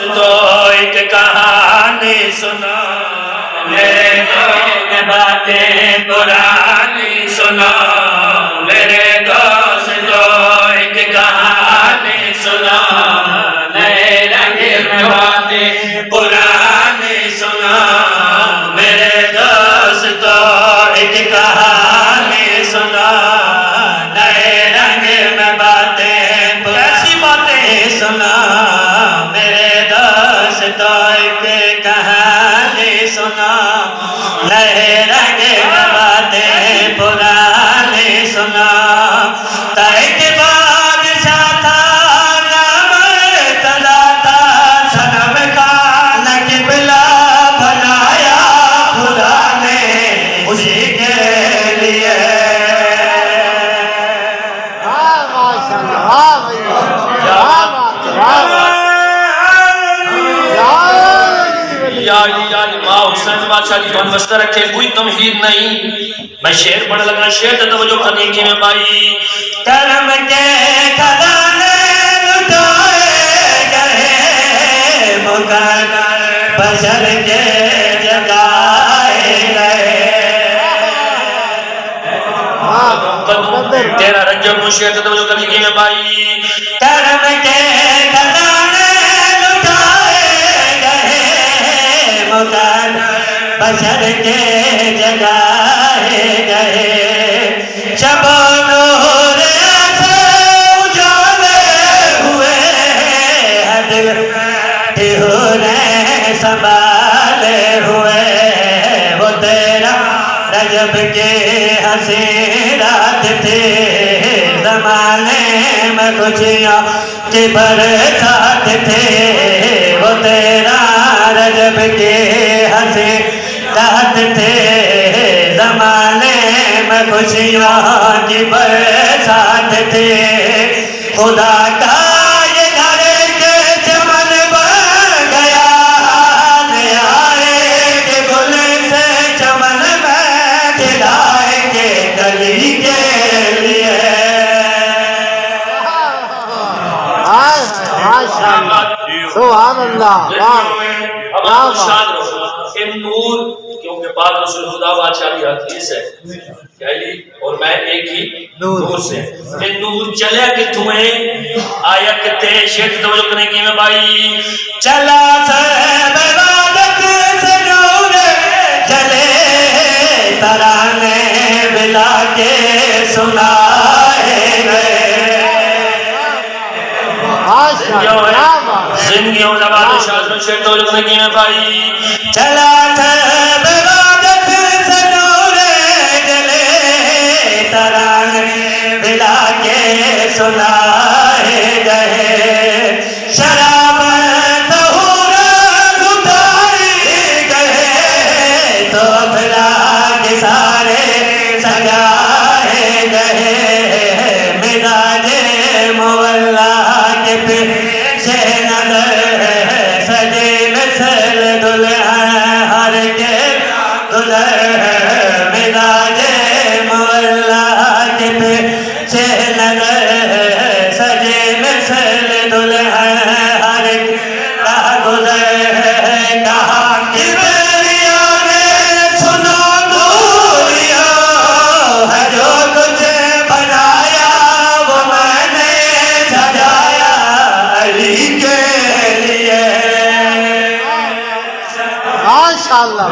तो एक कहानी सुनो, मेरे दोस्त बातें पुरानी सुनो, मेरे दोस्तों एक कहानी सुनो, नए रंग में बातें पुरानी सुनो, मेरे दोस्तों एक कहानी सुनो, नए रंग में बातें कैसी बातें सुनो, तो एक कहानी सुना, नए रंग में बातें पुरानी सुना। एक बादशाह था, नाम तला था, सनम का नक़िबला बनाया खुदा ने उसी के लिए। हुसैन बादशाह जी धन वस्ता रखे, कोई तमहीर नहीं। मैं शेर पढ़ लगा, शेर तो तवज्जो करने की में भाई। कर्म के खजाने लुटाए गए, मुकद्दर बशर के जगाए गए। तेरा रज्जब शेर तो तवज्जो करने की में भाई। कर्म के खजाने बशर के जगाए गए, जब नूर से उजाले हुए, ठिहुरे संभाले हुए। वो तेरा रजब के हंसी रात थे, ज़माने में खुशियाँ की बरसात थे। वो तेरा रजब के हंसी रात थे, ज़माने में खुशियों की बरसात थे। खुदा का ये घर के चमन बन गया, आए के गुल से चमन में खिलाएंगे गली के लिए। सुभान अल्लाह। नूर, क्योंकि पाक रसूल खुदा बादशाह की हदीस है क्या जी, और मैं एक ही नूर से। ये नूर चले किथों है, आया कितने शेर तवज्जो करने की में भाई। चला सब इबादत से नूर चले, तराने मिला के सुनाए गए। जिंदगियों जवान शासन शेर तवज्जो करने की में भाई। चला सब इबादत से नूर जले, तराने मिला के सुनाए गए। शराब तहूर उतारी गए, तो अफलाक सारे सजाए गए। मिजाजे मुअल्ला के पीछे नजर सजे नस्ल दुल्हन हर के दुल्हन। मिजाजे मुअल्ला के पीछे नजर सजे नस्ल दुल्हन हर का गुजर। कहा कि बेलिया ने सुनो दूरिया, है जो कुछ बनाया वो मैंने सजाया अली के लिए। माशाअल्लाह।